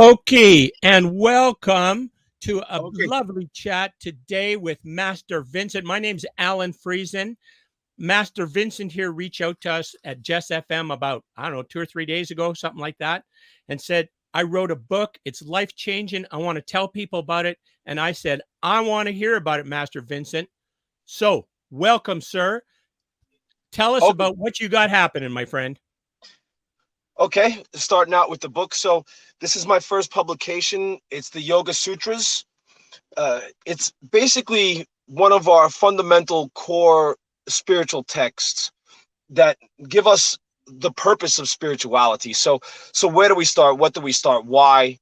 Okay, and welcome to a Okay. lovely chat today with Master Vincent. My name's Allan Friesen. Master Vincent here reached out to us at Jess FM about, 2 or 3 days ago, something like that, and said, I wrote a book. It's life-changing. I want to tell people about it. And I said, I want to hear about it, Master Vincent. So welcome, sir. Tell us Okay. about what you got happening, my friend. Okay. Starting out with the book. So this is my first publication. It's the Yoga Sutras. It's basically one of our fundamental core spiritual texts that give us the purpose of spirituality. So where do we start? What do we start? Why?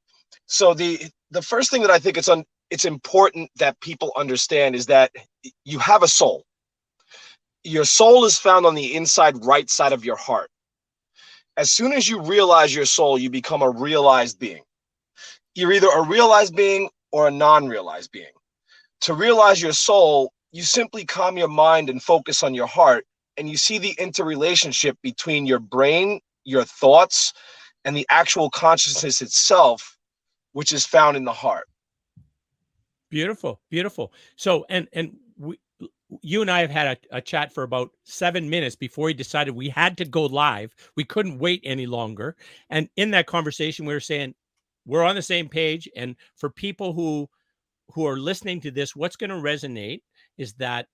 So the first thing that I think it's important that people understand is that you have a soul. Your soul is found on the inside right side of your heart. As soon as you realize your soul, you become a realized being. You're either a realized being or a non-realized being. To realize your soul, you simply calm your mind and focus on your heart, and you see the interrelationship between your brain, your thoughts, and the actual consciousness itself, which is found in the heart. Beautiful, beautiful. So, you and I have had a chat for about 7 minutes before we decided we had to go live. We couldn't wait any longer. And in that conversation, we were saying we're on the same page. And for people who are listening to this, what's going to resonate is that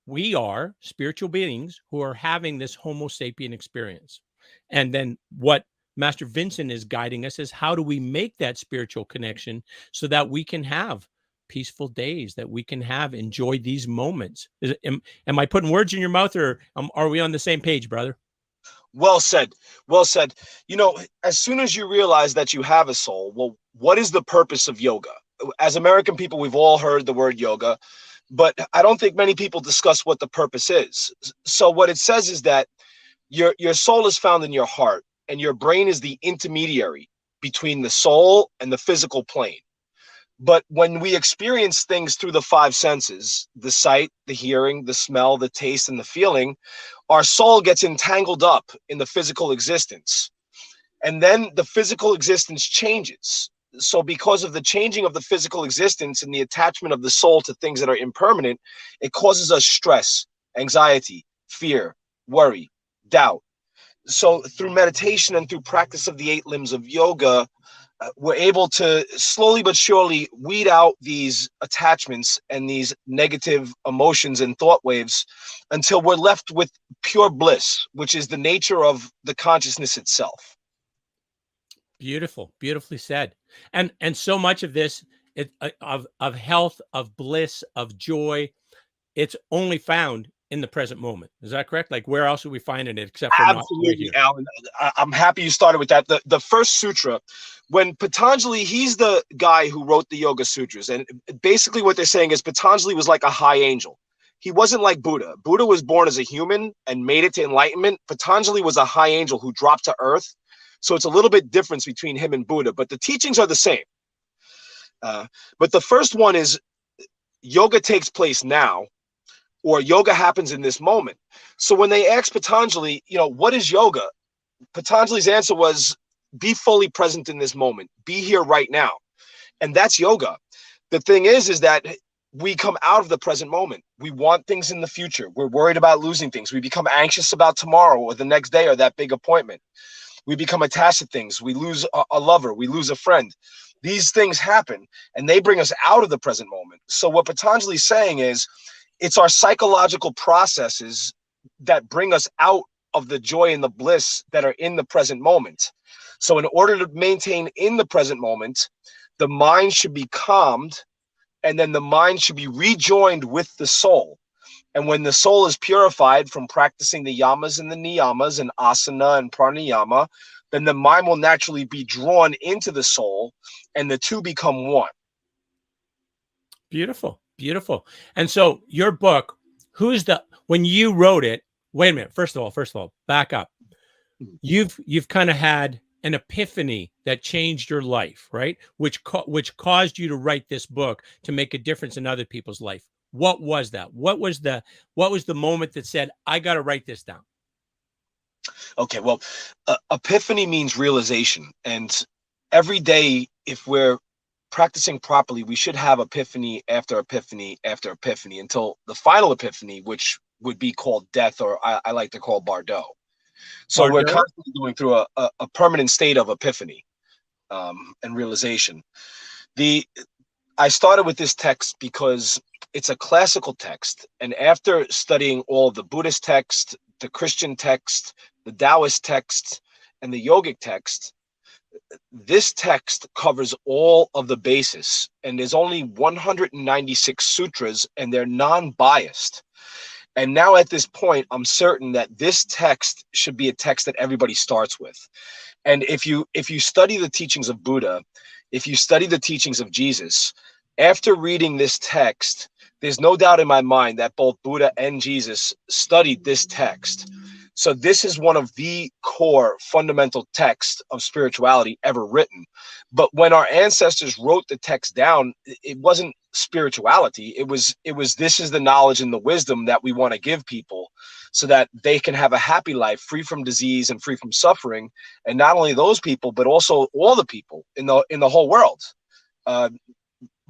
we are spiritual beings who are having this Homo sapien experience. And then what Master Vincent is guiding us is how do we make that spiritual connection so that we can have peaceful days, that we can have enjoy these moments. Am I putting words in your mouth, or are we on the same page, brother? Well said. Well said. As soon as you realize that you have a soul, well, what is the purpose of yoga? As American people, we've all heard the word yoga, but I don't think many people discuss what the purpose is. So what it says is that your soul is found in your heart, and your brain is the intermediary between the soul and the physical plane. But when we experience things through the five senses, the sight, the hearing, the smell, the taste, and the feeling, our soul gets entangled up in the physical existence. And then the physical existence changes. So because of the changing of the physical existence and the attachment of the soul to things that are impermanent, it causes us stress, anxiety, fear, worry, doubt. So through meditation and through practice of the 8 limbs of yoga, we're able to slowly but surely weed out these attachments and these negative emotions and thought waves until we're left with pure bliss, which is the nature of the consciousness itself. Beautiful, beautifully said. And so much of this of health, of bliss, of joy, it's only found in the present moment. Is that correct? Like, where else are we finding it except for not right Absolutely, here? Alan. I'm happy you started with that. The first sutra, when Patanjali, he's the guy who wrote the Yoga Sutras. And basically what they're saying is Patanjali was like a high angel. He wasn't like Buddha. Buddha was born as a human and made it to enlightenment. Patanjali was a high angel who dropped to earth. So it's a little bit difference between him and Buddha, but the teachings are the same. But the first one is yoga takes place now, or yoga happens in this moment. So when they asked Patanjali, what is yoga? Patanjali's answer was, be fully present in this moment. Be here right now. And that's yoga. The thing is that we come out of the present moment. We want things in the future. We're worried about losing things. We become anxious about tomorrow or the next day or that big appointment. We become attached to things. We lose a lover. We lose a friend. These things happen and they bring us out of the present moment. So what Patanjali's saying is, it's our psychological processes that bring us out of the joy and the bliss that are in the present moment. So in order to maintain in the present moment, the mind should be calmed, and then the mind should be rejoined with the soul. And when the soul is purified from practicing the yamas and the niyamas and asana and pranayama, then the mind will naturally be drawn into the soul and the two become one. Beautiful, beautiful. And so your book, when you wrote it, wait a minute. First of all, back up. You've kind of had an epiphany that changed your life, right? Which caused you to write this book to make a difference in other people's life. What was that? What was the moment that said, I got to write this down? Okay, well, epiphany means realization, and every day if we're practicing properly, we should have epiphany after epiphany after epiphany until the final epiphany, which would be called death, or I like to call Bardo. So we're Bardo? constantly going through a permanent state of epiphany and realization. I started with this text because it's a classical text. And after studying all the Buddhist text, the Christian text, the Taoist text, and the yogic text, this text covers all of the basis. And there's only 196 sutras, and they're non-biased. And now at this point, I'm certain that this text should be a text that everybody starts with. And if you study the teachings of Buddha, if you study the teachings of Jesus, after reading this text, there's no doubt in my mind that both Buddha and Jesus studied this text. So this is one of the core fundamental texts of spirituality ever written. But when our ancestors wrote the text down, it wasn't spirituality. It was this is the knowledge and the wisdom that we want to give people so that they can have a happy life, free from disease and free from suffering. And not only those people, but also all the people in the whole world.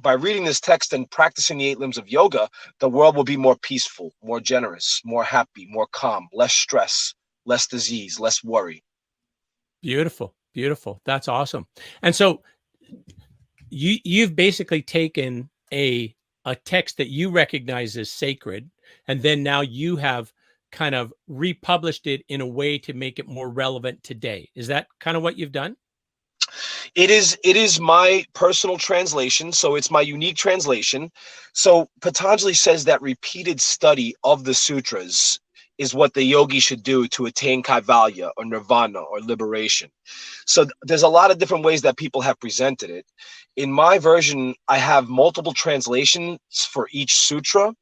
By reading this text and practicing the 8 limbs of yoga, the world will be more peaceful, more generous, more happy, more calm, less stress, less disease, less worry. Beautiful, beautiful. That's awesome. And so you've basically taken a text that you recognize as sacred, and then now you have kind of republished it in a way to make it more relevant today. Is that kind of what you've done? It is my personal translation, so it's my unique translation. So Patanjali says that repeated study of the sutras is what the yogi should do to attain kaivalya or nirvana or liberation. So there's a lot of different ways that people have presented it. In my version, I have multiple translations for each sutra.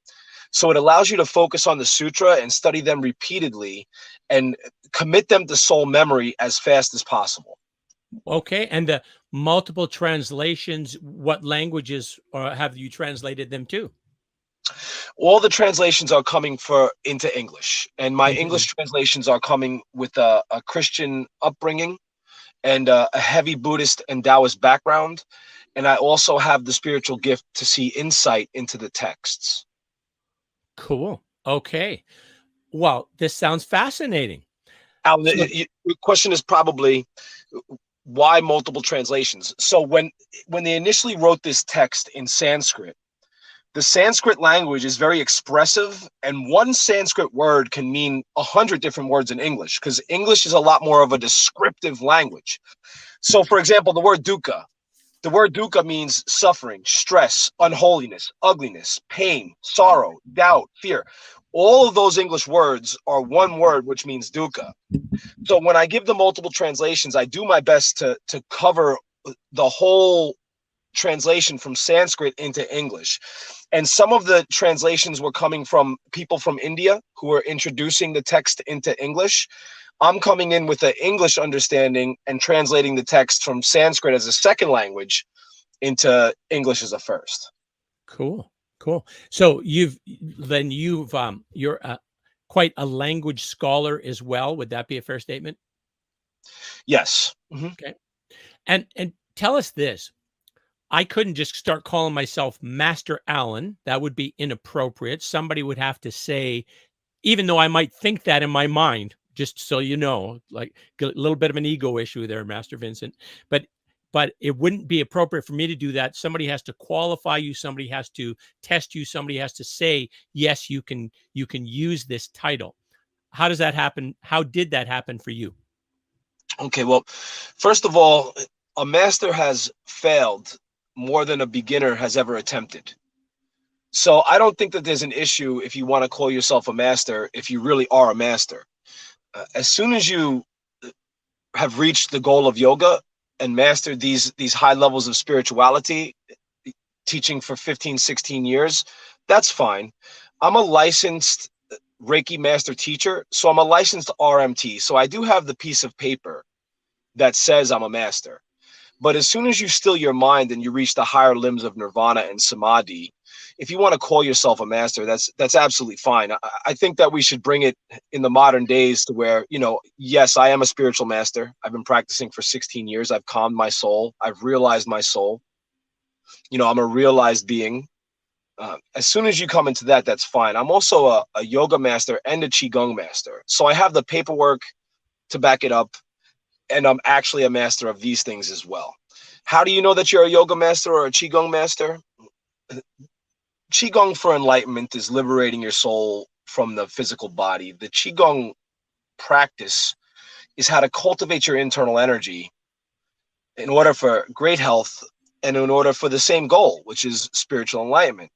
So it allows you to focus on the sutra and study them repeatedly and commit them to soul memory as fast as possible. Okay. And the multiple translations, what languages have you translated them to? All the translations are coming into English, and my English translations are coming with a Christian upbringing and a heavy Buddhist and Taoist background. And I also have the spiritual gift to see insight into the texts. Cool. Okay. Well, this sounds fascinating. Alan, your question is probably why multiple translations? So when they initially wrote this text in Sanskrit, the Sanskrit language is very expressive, and one Sanskrit word can mean 100 different words in English, because English is a lot more of a descriptive language. So, for example, the word dukkha means suffering, stress, unholiness, ugliness, pain, sorrow, doubt, fear. All of those English words are one word, which means dukkha. So when I give the multiple translations, I do my best to cover the whole translation from Sanskrit into English. And some of the translations were coming from people from India who were introducing the text into English. I'm coming in with an English understanding and translating the text from Sanskrit as a second language into English as a first. Cool. Cool. So you're quite a language scholar as well. Would that be a fair statement? Yes. Mm-hmm. Okay. And tell us this. I couldn't just start calling myself Master Allan. That would be inappropriate. Somebody would have to say, even though I might think that in my mind, just so you know, like a little bit of an ego issue there, Master Vincent. But it wouldn't be appropriate for me to do that. Somebody has to qualify you. Somebody has to test you. Somebody has to say, yes, you can use this title. How does that happen? How did that happen for you? Okay, well, first of all, a master has failed more than a beginner has ever attempted. So I don't think that there's an issue if you want to call yourself a master, if you really are a master. As soon as you have reached the goal of yoga and mastered these high levels of spirituality, teaching for 15, 16 years, that's fine. I'm a licensed Reiki master teacher, so I'm a licensed RMT. So I do have the piece of paper that says I'm a master. But as soon as you still your mind and you reach the higher limbs of nirvana and samadhi, if you want to call yourself a master, that's absolutely fine. I think that we should bring it in the modern days to where, you know, yes, I am a spiritual master. I've been practicing for 16 years. I've calmed my soul. I've realized my soul. You know, I'm a realized being. As soon as you come into that, that's fine. I'm also a yoga master and a Qigong master. So I have the paperwork to back it up. And I'm actually a master of these things as well. How do you know that you're a yoga master or a Qigong master? Qigong for enlightenment is liberating your soul from the physical body. The Qigong practice is how to cultivate your internal energy in order for great health and in order for the same goal, which is spiritual enlightenment.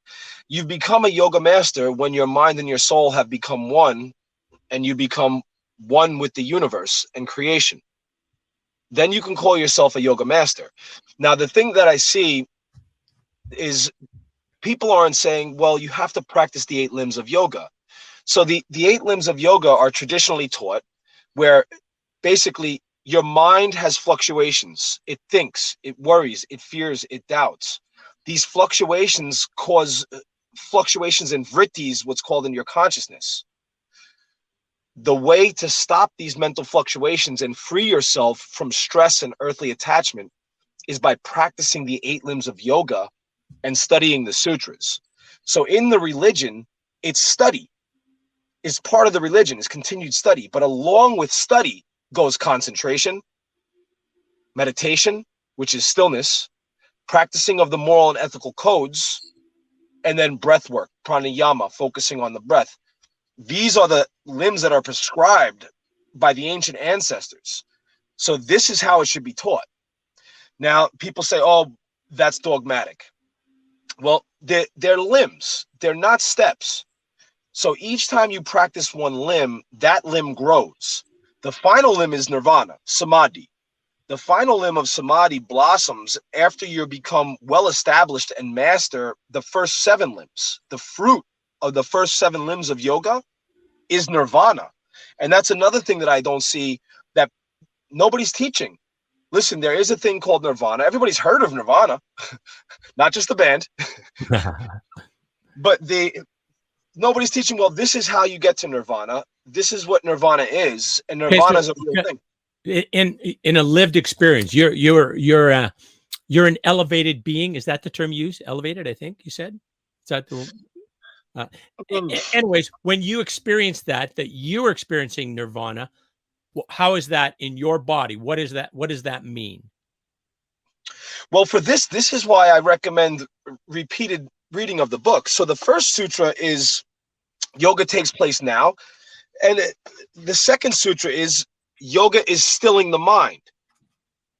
You've become a yoga master when your mind and your soul have become one, and you become one with the universe and creation. Then you can call yourself a yoga master. Now, the thing that I see is people aren't saying, well, you have to practice the 8 limbs of yoga. So the 8 limbs of yoga are traditionally taught where basically your mind has fluctuations. It thinks, it worries, it fears, it doubts. These fluctuations cause fluctuations in vrittis, what's called in your consciousness. The way to stop these mental fluctuations and free yourself from stress and earthly attachment is by practicing the 8 limbs of yoga and studying the sutras. So in the religion, it's study. It's part of the religion, is continued study. But along with study goes concentration, meditation, which is stillness, practicing of the moral and ethical codes, and then breath work, pranayama, focusing on the breath. These are the limbs that are prescribed by the ancient ancestors. So this is how it should be taught. Now, people say, oh, that's dogmatic. Well, they're limbs. They're not steps. So each time you practice one limb, that limb grows. The final limb is nirvana, samadhi. The final limb of samadhi blossoms after you become well established and master the first 7 limbs. The fruit of the first 7 limbs of yoga is nirvana. And that's another thing that I don't see, that nobody's teaching. Listen, there is a thing called nirvana. Everybody's heard of nirvana, not just the band. But nobody's teaching, well, this is how you get to nirvana. This is what nirvana is. And nirvana is a real thing. In a lived experience, you're an elevated being. Is that the term you use? Elevated, I think you said. Is that the anyways, when you experience that you're experiencing nirvana, how is that in your body? What is that? What does that mean? Well, for this is why I recommend repeated reading of the book. So the first sutra is yoga takes place now. And the second sutra is yoga is stilling the mind.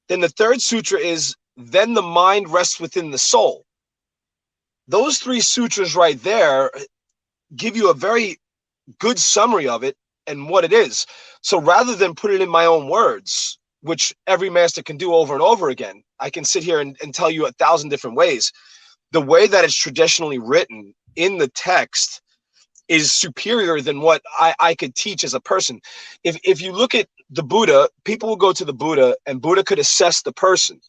Then the third sutra is then the mind rests within the soul. Those 3 sutras right there give you a very good summary of it and what it is. So rather than put it in my own words, which every master can do over and over again, I can sit here and tell you 1,000 different ways. The way that it's traditionally written in the text is superior than what I could teach as a person. If you look at the Buddha, people will go to the Buddha and Buddha could assess the person.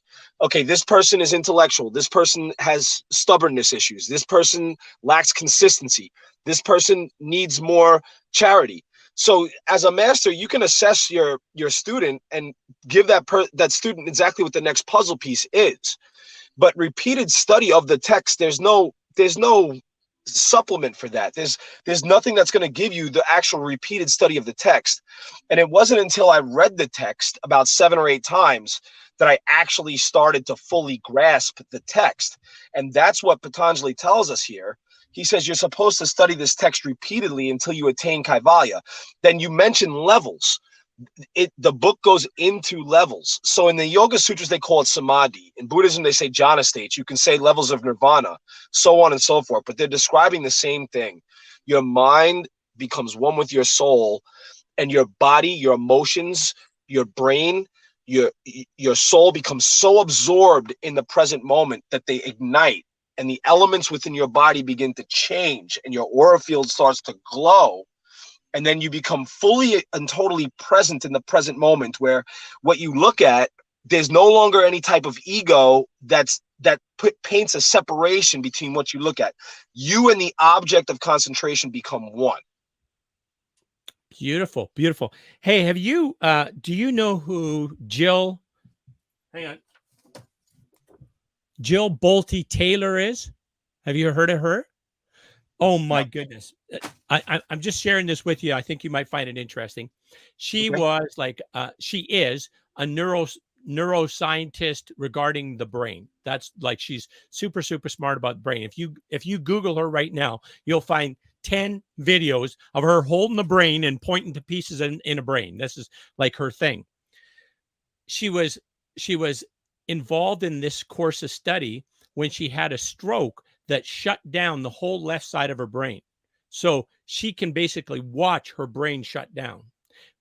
Okay, this person is intellectual. This person has stubbornness issues. This person lacks consistency. This person needs more charity. So as a master, you can assess your student and give that student exactly what the next puzzle piece is. But repeated study of the text, there's no supplement for that. There's nothing that's going to give you the actual repeated study of the text. And it wasn't until I read the text about 7 or 8 times that I actually started to fully grasp the text. And that's what Patanjali tells us here. He says you're supposed to study this text repeatedly until you attain Kaivalya. Then you mention levels. The book goes into levels. So in the Yoga Sutras, they call it samadhi. In Buddhism, they say jhana states. You can say levels of nirvana, so on and so forth. But they're describing the same thing. Your mind becomes one with your soul, and your body, your emotions, your brain, your soul becomes so absorbed in the present moment that they ignite, and the elements within your body begin to change, and your aura field starts to glow. And then you become fully and totally present in the present moment, where what you look at there's no longer any type of ego that paints a separation between what you look at. You and the object of concentration become one. Beautiful, beautiful. Hey, have you do you know who Jill, hang on, Jill Bolte Taylor is? Have you heard of her? Oh my No. goodness. I'm just sharing this with you. I think you might find it interesting. She Okay. was like she is a neuroscientist regarding the brain. That's like she's super super smart about the brain. If you Google her right now, you'll find 10 videos of her holding the brain and pointing to pieces in a brain. This is like her thing. She was she was involved in this course of study when she had a stroke that shut down the whole left side of her brain. So she can basically watch her brain shut down.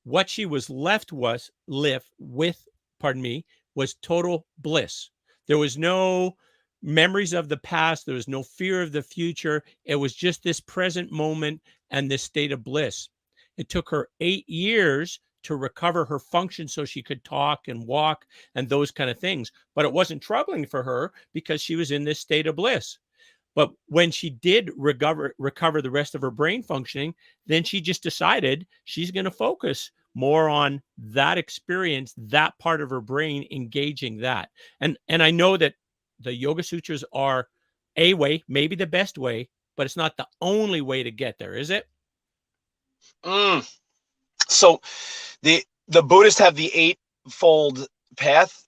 What she was left with, pardon me, was total bliss. There was no memories of the past. There was no fear of the future. It was just this present moment and this state of bliss. It took her 8 years to recover her function so she could talk and walk and those kind of things. But it wasn't troubling for her because she was in this state of bliss. But when she did recover the rest of her brain functioning, then she just decided she's going to focus more on that experience, that part of her brain, engaging that. And I know that the Yoga Sutras are a way, maybe the best way, but it's not the only way to get there, is it? So the Buddhists have the eightfold path.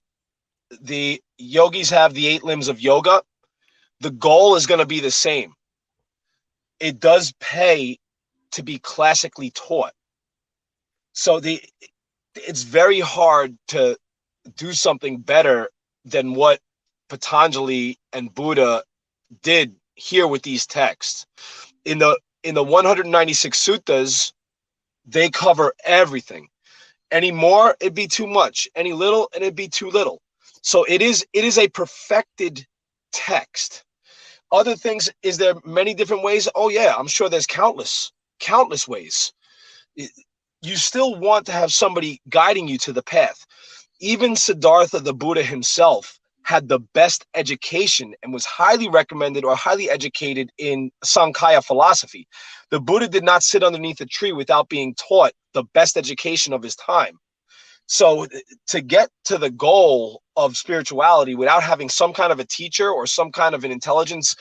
The yogis have the 8 limbs of yoga. The goal is going to be the same. It does pay to be classically taught. So it's very hard to do something better than what Patanjali and Buddha did here with these texts. In the 196 suttas, they cover everything. Any more, it'd be too much. Any little, and it'd be too little. So it is a perfected text. Other things, is there many different ways? Oh yeah, I'm sure there's countless ways. You still want to have somebody guiding you to the path. Even Siddhartha, the Buddha himself, had the best education and was highly recommended or highly educated in Sankhya philosophy. The Buddha did not sit underneath a tree without being taught the best education of his time. So to get to the goal of spirituality without having some kind of a teacher or some kind of an intelligence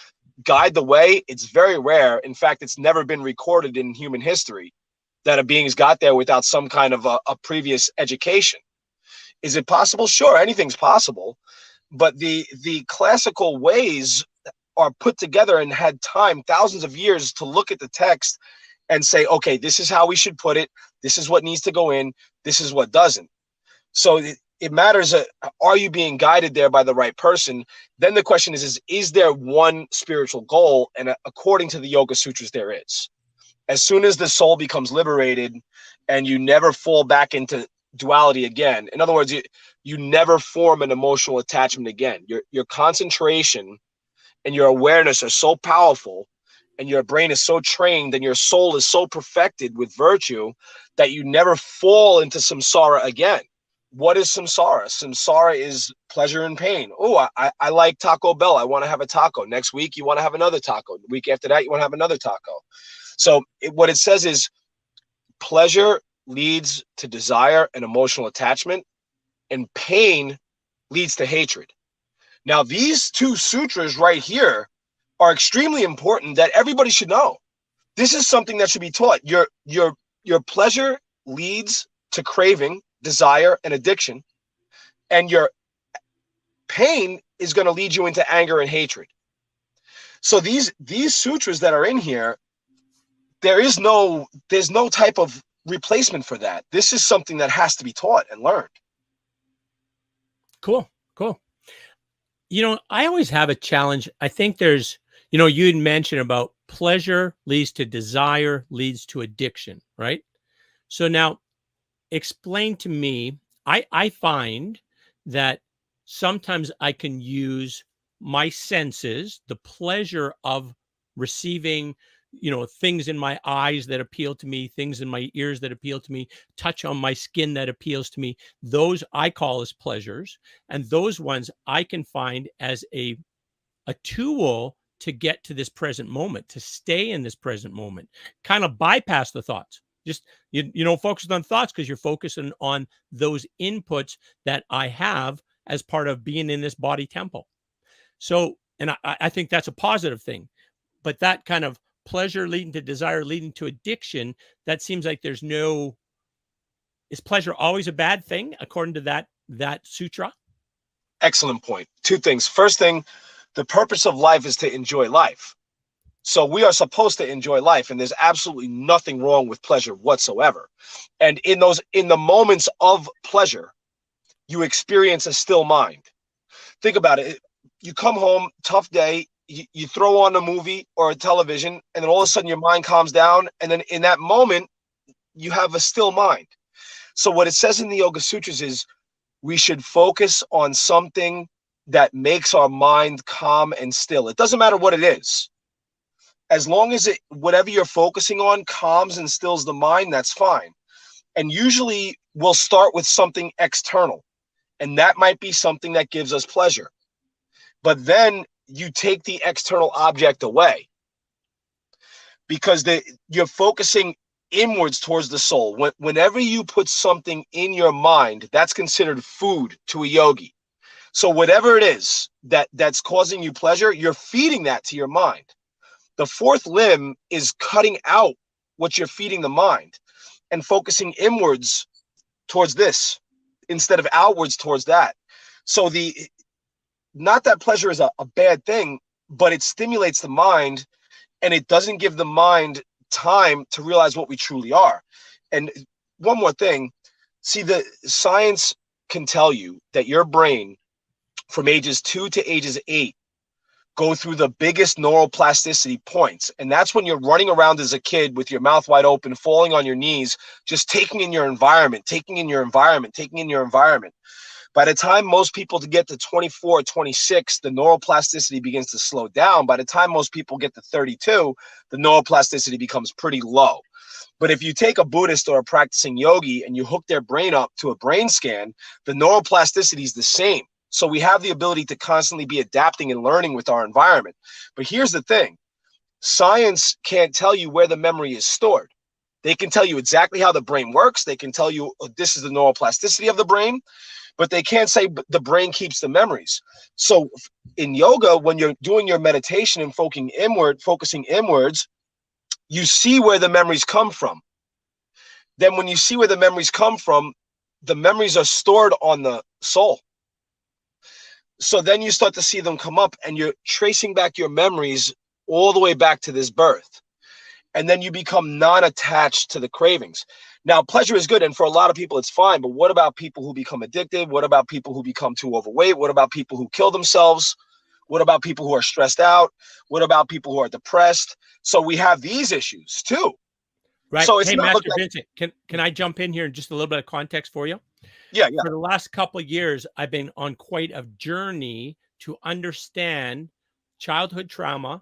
guide the way, it's very rare. In fact, it's never been recorded in human history that a being's got there without some kind of a previous education. Is it possible? Sure, anything's possible. But the classical ways are put together and had time, thousands of years, to look at the text and say, okay, this is how we should put it. This is what needs to go in. This is what doesn't. So it matters. Are you being guided there by the right person? Then the question is there one spiritual goal? And according to the Yoga Sutras, there is. As soon as the soul becomes liberated and you never fall back into duality again, in other words, you never form an emotional attachment again. Your concentration and your awareness are so powerful, and your brain is so trained, and your soul is so perfected with virtue that you never fall into samsara again. What is samsara? Samsara is pleasure and pain. Oh, I like Taco Bell. I want to have a taco. Next week, you want to have another taco. The week after that, you want to have another taco. So what it says is pleasure leads to desire and emotional attachment, and pain leads to hatred. Now, these 2 sutras right here are extremely important that everybody should know. This is something that should be taught. Your pleasure leads to craving, desire, and addiction, and your pain is going to lead you into anger and hatred. So these sutras that are in here, there's no type of replacement for that. This is something that has to be taught and learned. Cool. I always have a challenge. I think there's, you'd mentioned about pleasure leads to desire, leads to addiction, right? So now explain to me, I find that sometimes I can use my senses, the pleasure of receiving, things in my eyes that appeal to me, things in my ears that appeal to me, touch on my skin that appeals to me. Those I call as pleasures. And those ones I can find as a tool to get to this present moment, to stay in this present moment, kind of bypass the thoughts. Just, you don't focus on thoughts because you're focusing on those inputs that I have as part of being in this body temple. So, and I think that's a positive thing, but that kind of pleasure leading to desire, leading to addiction, that seems like is pleasure always a bad thing according to that sutra? Excellent point. Two things. First thing, the purpose of life is to enjoy life. So we are supposed to enjoy life, and there's absolutely nothing wrong with pleasure whatsoever. And in the moments of pleasure, you experience a still mind. Think about it. You come home, tough day, you throw on a movie or a television, and then all of a sudden your mind calms down. And then in that moment, you have a still mind. So what it says in the Yoga Sutras is we should focus on something that makes our mind calm and still. It doesn't matter what it is. As long as whatever you're focusing on calms and stills the mind, that's fine. And usually we'll start with something external, and that might be something that gives us pleasure. But then you take the external object away because you're focusing inwards towards the soul. Whenever you put something in your mind, that's considered food to a yogi. So whatever it is that's causing you pleasure, you're feeding that to your mind. The fourth limb is cutting out what you're feeding the mind and focusing inwards towards this instead of outwards towards that. So not that pleasure is a bad thing, but it stimulates the mind, and it doesn't give the mind time to realize what we truly are. And one more thing, see, the science can tell you that your brain from ages 2 to ages 8 go through the biggest neuroplasticity points. And that's when you're running around as a kid with your mouth wide open, falling on your knees, just taking in your environment, taking in your environment, taking in your environment. By the time most people to get to 24, 26, the neuroplasticity begins to slow down. By the time most people get to 32, the neuroplasticity becomes pretty low. But if you take a Buddhist or a practicing yogi and you hook their brain up to a brain scan, the neuroplasticity is the same. So we have the ability to constantly be adapting and learning with our environment. But here's the thing. Science can't tell you where the memory is stored. They can tell you exactly how the brain works. They can tell you this is the neuroplasticity of the brain, but they can't say the brain keeps the memories. So in yoga, when you're doing your meditation and focusing inwards, you see where the memories come from. Then when you see where the memories come from, the memories are stored on the soul. So then you start to see them come up, and you're tracing back your memories all the way back to this birth. And then you become non-attached to the cravings. Now, pleasure is good, and for a lot of people, it's fine. But what about people who become addicted? What about people who become too overweight? What about people who kill themselves? What about people who are stressed out? What about people who are depressed? So we have these issues too. Right. So it's hey, not Master like, Vincent, can I jump in here and just a little bit of context for you? Yeah. For the last couple of years, I've been on quite a journey to understand childhood trauma,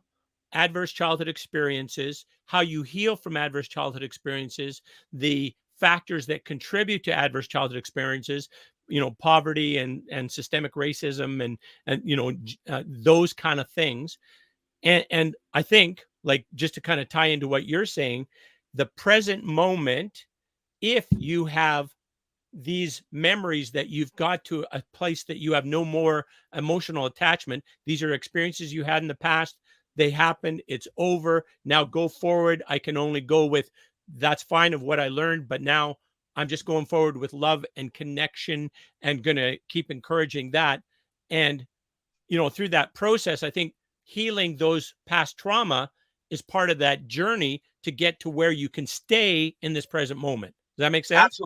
adverse childhood experiences, how you heal from adverse childhood experiences, the factors that contribute to adverse childhood experiences, poverty and systemic racism and those kind of things. And I think, like, just to kind of tie into what you're saying, the present moment, if you have these memories that you've got to a place that you have no more emotional attachment, these are experiences you had in the past, they happened, it's over, now go forward. I can only go with that's fine of what I learned, but now I'm just going forward with love and connection and gonna keep encouraging that. And through that process, I think healing those past trauma is part of that journey to get to where you can stay in this present moment. Does that make sense?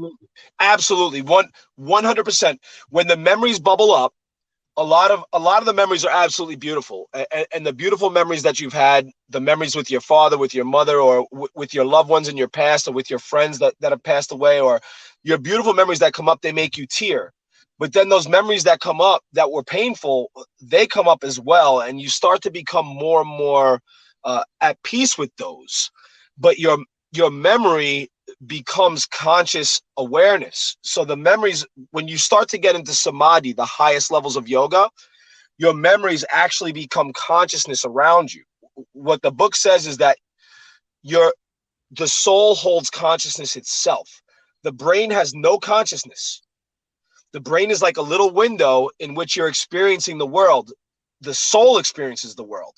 Absolutely. 100%. When the memories bubble up, a lot of the memories are absolutely beautiful. And the beautiful memories that you've had, the memories with your father, with your mother, or with your loved ones in your past, or with your friends that have passed away, or your beautiful memories that come up, they make you tear. But then those memories that come up that were painful, they come up as well. And you start to become more and more at peace with those, but your memory becomes conscious awareness. So the memories, when you start to get into samadhi, the highest levels of yoga, your memories actually become consciousness around you. What the book says is that the soul holds consciousness itself. The brain has no consciousness. The brain is like a little window in which you're experiencing the world. The soul experiences the world.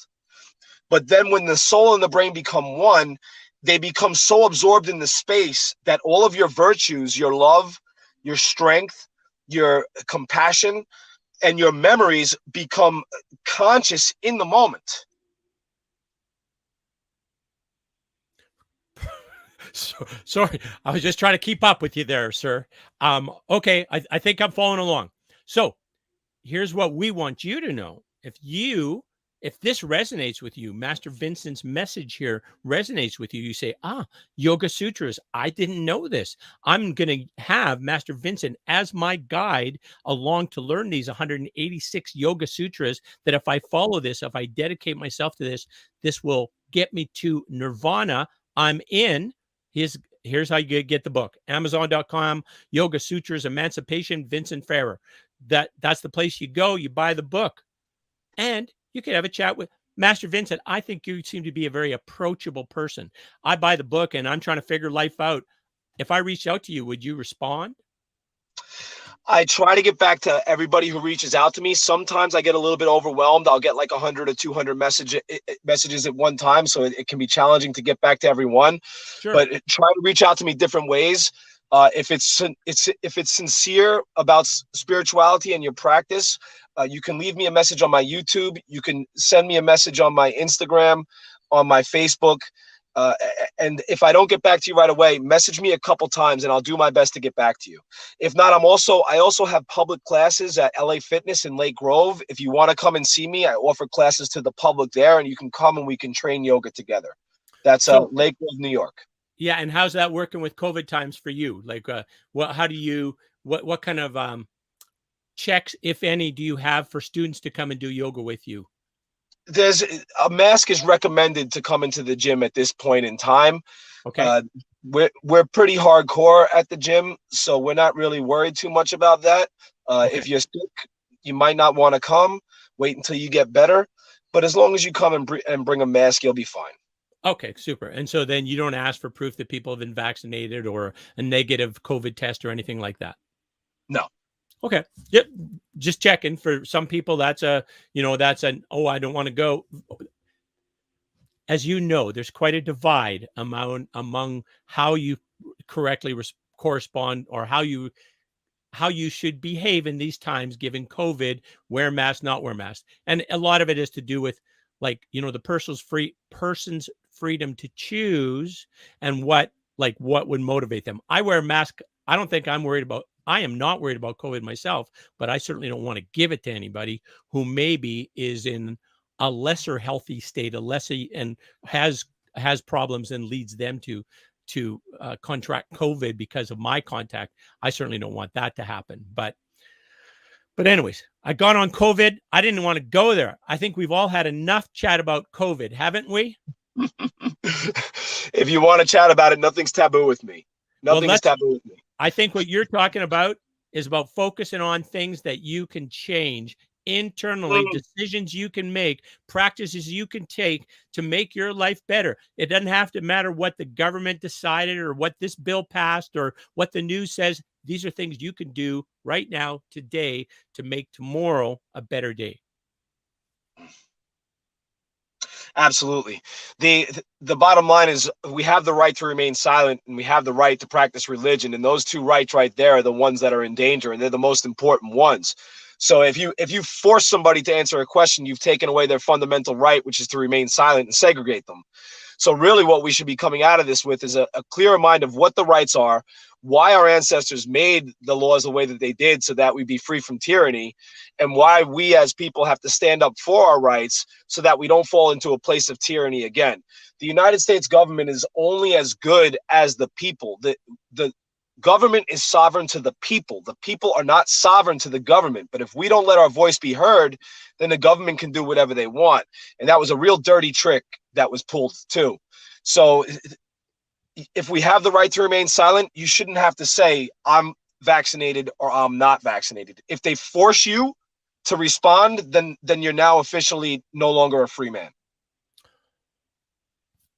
But then when the soul and the brain become one, they become so absorbed in the space that all of your virtues, your love, your strength, your compassion, and your memories become conscious in the moment. Sorry, I was just trying to keep up with you there, sir. Okay, I think I'm following along. So here's what we want you to know. If this resonates with you, Master Vincent's message here resonates with you, you say, Yoga Sutras, I didn't know this. I'm going to have Master Vincent as my guide along to learn these 186 Yoga Sutras, that if I follow this, if I dedicate myself to this, this will get me to nirvana. I'm in. Here's how you get the book. Amazon.com, Yoga Sutras, Emancipation, Vincent Ferrer. That's the place you go. You buy the book. And you could have a chat with Master Vincent. I think you seem to be a very approachable person. I buy the book and I'm trying to figure life out. If I reached out to you, would you respond? I try to get back to everybody who reaches out to me. Sometimes I get a little bit overwhelmed. I'll get like 100 or 200 messages at one time. So it can be challenging to get back to everyone. Sure. But try to reach out to me different ways. If it's sincere about spirituality and your practice, you can leave me a message on my YouTube. You can send me a message on my Instagram, on my Facebook. And if I don't get back to you right away, message me a couple times and I'll do my best to get back to you. If not, I also have public classes at LA Fitness in Lake Grove. If you want to come and see me, I offer classes to the public there, and you can come and we can train yoga together. That's Lake Grove, New York. Yeah. And how's that working with COVID times for you? Like, what kind of checks, if any, do you have for students to come and do yoga with you? There's a mask is recommended to come into the gym at this point in time. Okay. We're pretty hardcore at the gym, so we're not really worried too much about that. Okay. If you're sick, you might not want to come. Wait until you get better. But as long as you come and bring a mask, you'll be fine. Okay, super. And so then you don't ask for proof that people have been vaccinated or a negative COVID test or anything like that? No. Okay. Yep. Just checking. For some people, that's I don't want to go. As you know, there's quite a divide among how you correctly correspond, or how you should behave in these times given COVID, wear mask, not wear mask. And a lot of it is to do with, like, the person's freedom to choose, and what would motivate them. I wear a mask. I am not worried about COVID myself, but I certainly don't want to give it to anybody who maybe is in a lesser healthy state, and has problems and leads them to contract COVID because of my contact. I certainly don't want that to happen. But anyways, I got on COVID. I didn't want to go there. I think we've all had enough chat about COVID, haven't we? If you want to chat about it, nothing's taboo with me. Nothing's taboo with me. I think what you're talking about is about focusing on things that you can change internally, decisions you can make, practices you can take to make your life better. It doesn't have to matter what the government decided or what this bill passed or what the news says. These are things you can do right now, today, to make tomorrow a better day. Absolutely. The bottom line is we have the right to remain silent, and we have the right to practice religion. And those two rights right there are the ones that are in danger, and they're the most important ones. So if you force somebody to answer a question, you've taken away their fundamental right, which is to remain silent and segregate them. So really what we should be coming out of this with is a clearer mind of what the rights are, why our ancestors made the laws the way that they did so that we be free from tyranny, and why we as people have to stand up for our rights so that we don't fall into a place of tyranny again. The United States government is only as good as the people. The government is sovereign to the people. The people are not sovereign to the government. But if we don't let our voice be heard, then the government can do whatever they want. And that was a real dirty trick that was pulled too. So if we have the right to remain silent, you shouldn't have to say I'm vaccinated or I'm not vaccinated. If they force you to respond, then you're now officially no longer a free man.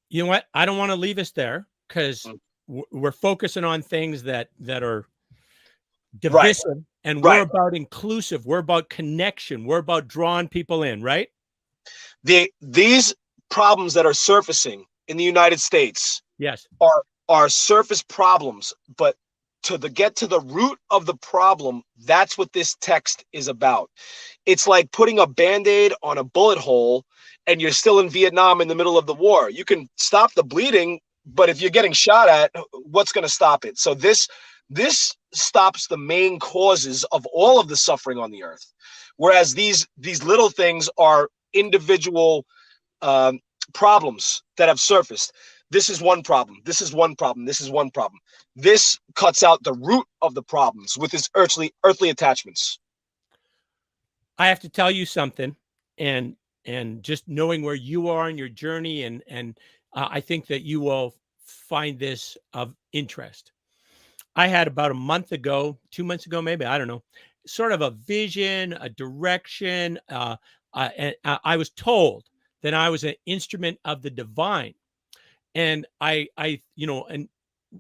You know what? I don't want to leave us there because we're focusing on things that are divisive, right, and we're about inclusive. We're about connection. We're about drawing people in, right? These problems that are surfacing in the United States, yes, are surface problems, but get to the root of the problem, that's what this text is about. It's like putting a Band-Aid on a bullet hole and you're still in Vietnam in the middle of the war. You can stop the bleeding, but if you're getting shot at, what's going to stop it? So this stops the main causes of all of the suffering on the earth. Whereas these little things are individual problems that have surfaced. This is one problem. This is one problem. This is one problem. This cuts out the root of the problems with its earthly attachments. I have to tell you something, and just knowing where you are in your journey, and I think that you will find this of interest. I had about a month ago, 2 months ago, maybe, I don't know, sort of a vision, a direction. And I was told that I was an instrument of the divine. And I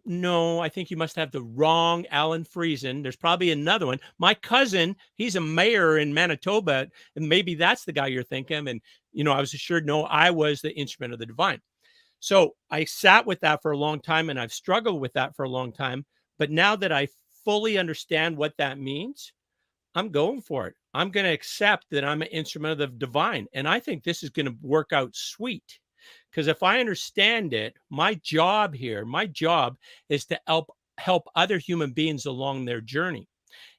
no, I think you must have the wrong Allan Friesen. There's probably another one. My cousin, he's a mayor in Manitoba, and maybe that's the guy you're thinking. And, I was assured, no, I was the instrument of the divine. So I sat with that for a long time, and I've struggled with that for a long time. But now that I fully understand what that means, I'm going for it. I'm going to accept that I'm an instrument of the divine. And I think this is going to work out sweet. Because if I understand it, my job is to help other human beings along their journey.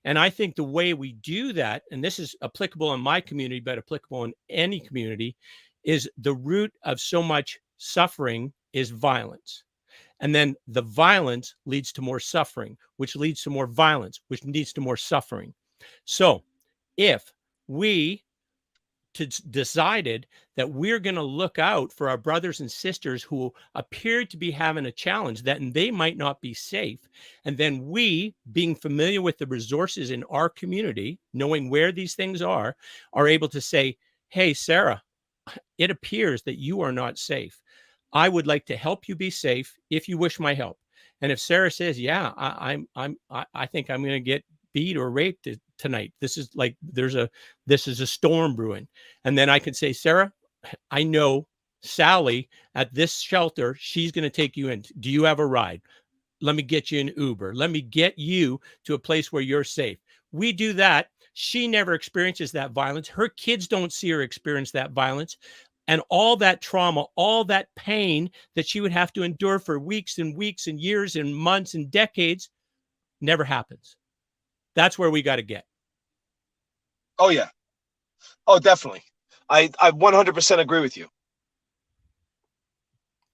And I think the way we do that, and this is applicable in my community, but applicable in any community, is the root of so much suffering is violence. And then the violence leads to more suffering, which leads to more violence, which leads to more suffering. So if we decided that we're going to look out for our brothers and sisters who appear to be having a challenge, that they might not be safe, and then we, being familiar with the resources in our community, knowing where these things are able to say, hey, Sarah, it appears that you are not safe. I would like to help you be safe if you wish my help. And if Sarah says, yeah, I think I'm going to get beat or raped tonight. This is a storm brewing. And then I can say, Sarah, I know Sally at this shelter, she's going to take you in. Do you have a ride? Let me get you an Uber. Let me get you to a place where you're safe. We do that. She never experiences that violence. Her kids don't see her experience that violence. And all that trauma, all that pain that she would have to endure for weeks and weeks and years and months and decades never happens. That's where we got to get. Oh, yeah. Oh, definitely. I 100% agree with you.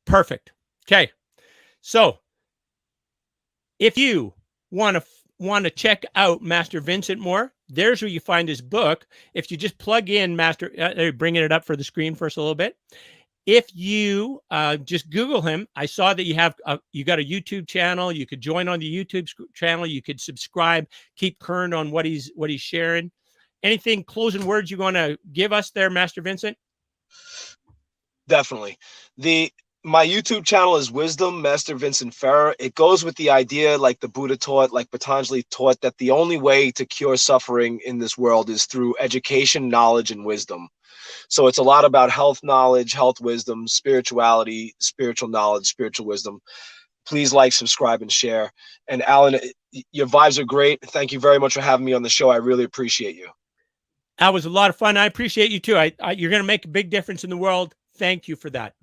Perfect. Okay. So if you want to check out Master Vincent more, there's where you find his book. If you just plug in Master, bringing it up for the screen first a little bit. If you just Google him, I saw that you got a YouTube channel. You could join on the YouTube channel. You could subscribe, keep current on what he's sharing. Anything closing words you want to give us there, Master Vincent? Definitely. My YouTube channel is Wisdom, Master Vincent Ferrer. It goes with the idea, like the Buddha taught, like Patanjali taught, that the only way to cure suffering in this world is through education, knowledge, and wisdom. So it's a lot about health knowledge, health wisdom, spirituality, spiritual knowledge, spiritual wisdom. Please like, subscribe, and share. And Allan, your vibes are great. Thank you very much for having me on the show. I really appreciate you. That was a lot of fun. I appreciate you too. You're going to make a big difference in the world. Thank you for that.